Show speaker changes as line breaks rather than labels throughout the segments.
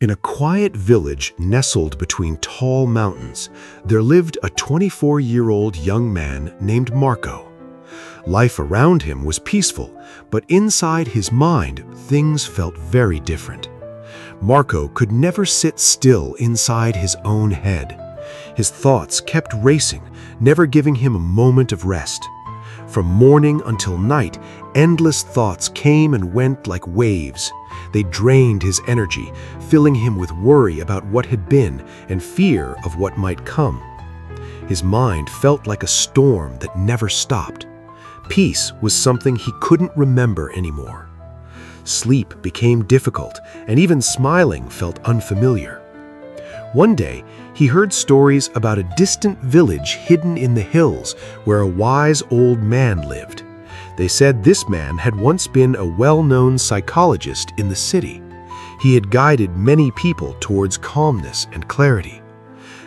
In a quiet village nestled between tall mountains, there lived a 24-year-old young man named Marco. Life around him was peaceful, but inside his mind, things felt very different. Marco could never sit still inside his own head. His thoughts kept racing, never giving him a moment of rest. From morning until night, endless thoughts came and went like waves. They drained his energy, filling him with worry about what had been and fear of what might come. His mind felt like a storm that never stopped. Peace was something he couldn't remember anymore. Sleep became difficult, and even smiling felt unfamiliar. One day, he heard stories about a distant village hidden in the hills where a wise old man lived. They said this man had once been a well-known psychologist in the city. He had guided many people towards calmness and clarity.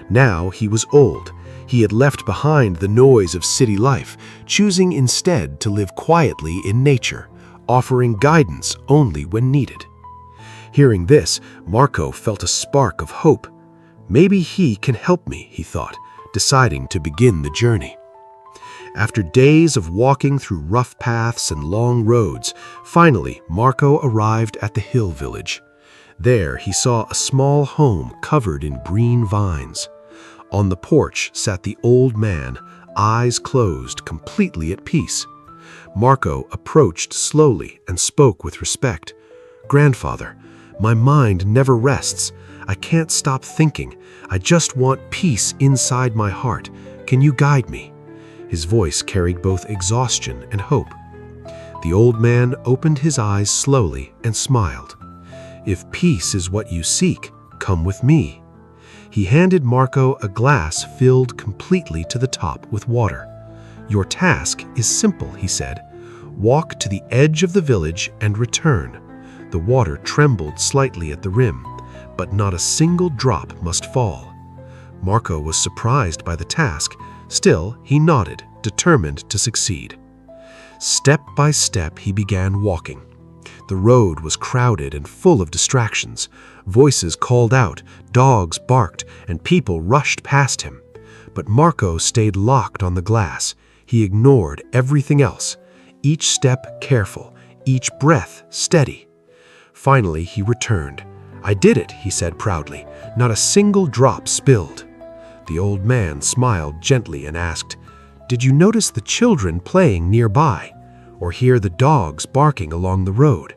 Now he was old. He had left behind the noise of city life, choosing instead to live quietly in nature, offering guidance only when needed. Hearing this, Marco felt a spark of hope. Maybe he can help me, he thought, deciding to begin the journey. After days of walking through rough paths and long roads, finally Marco arrived at the hill village. There he saw a small home covered in green vines. On the porch sat the old man, eyes closed, completely at peace. Marco approached slowly and spoke with respect. "Grandfather, my mind never rests. I can't stop thinking. I just want peace inside my heart. Can you guide me?" His voice carried both exhaustion and hope. The old man opened his eyes slowly and smiled. "If peace is what you seek, come with me." He handed Marco a glass filled completely to the top with water. "Your task is simple," he said. "Walk to the edge of the village and return." The water trembled slightly at the rim, but not a single drop must fall. Marco was surprised by the task. Still, he nodded, determined to succeed. Step by step, he began walking. The road was crowded and full of distractions. Voices called out, dogs barked, and people rushed past him. But Marco stayed locked on the glass. He ignored everything else, each step careful, each breath steady. Finally, he returned. "I did it," he said proudly. "Not a single drop spilled." The old man smiled gently and asked, "Did you notice the children playing nearby, or hear the dogs barking along the road?"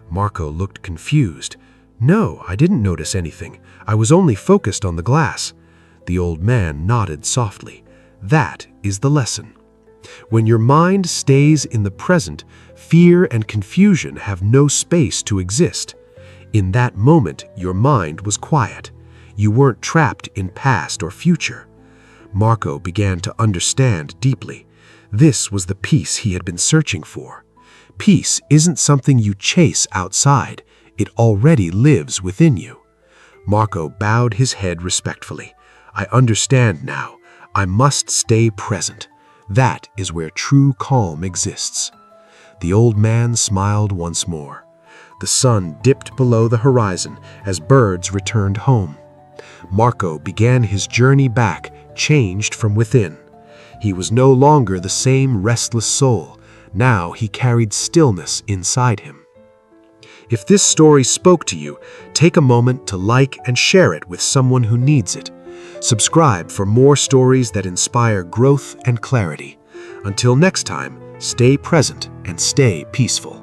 Marco looked confused. "No, I didn't notice anything. I was only focused on the glass." The old man nodded softly. "That is the lesson. When your mind stays in the present, fear and confusion have no space to exist. In that moment, your mind was quiet. You weren't trapped in past or future." Marco began to understand deeply. This was the peace he had been searching for. Peace isn't something you chase outside. It already lives within you. Marco bowed his head respectfully. "I understand now. I must stay present. That is where true calm exists." The old man smiled once more. The sun dipped below the horizon as birds returned home. Marco began his journey back, changed from within. He was no longer the same restless soul. Now he carried stillness inside him. If this story spoke to you, take a moment to like and share it with someone who needs it. Subscribe for more stories that inspire growth and clarity. Until next time, stay present and stay peaceful.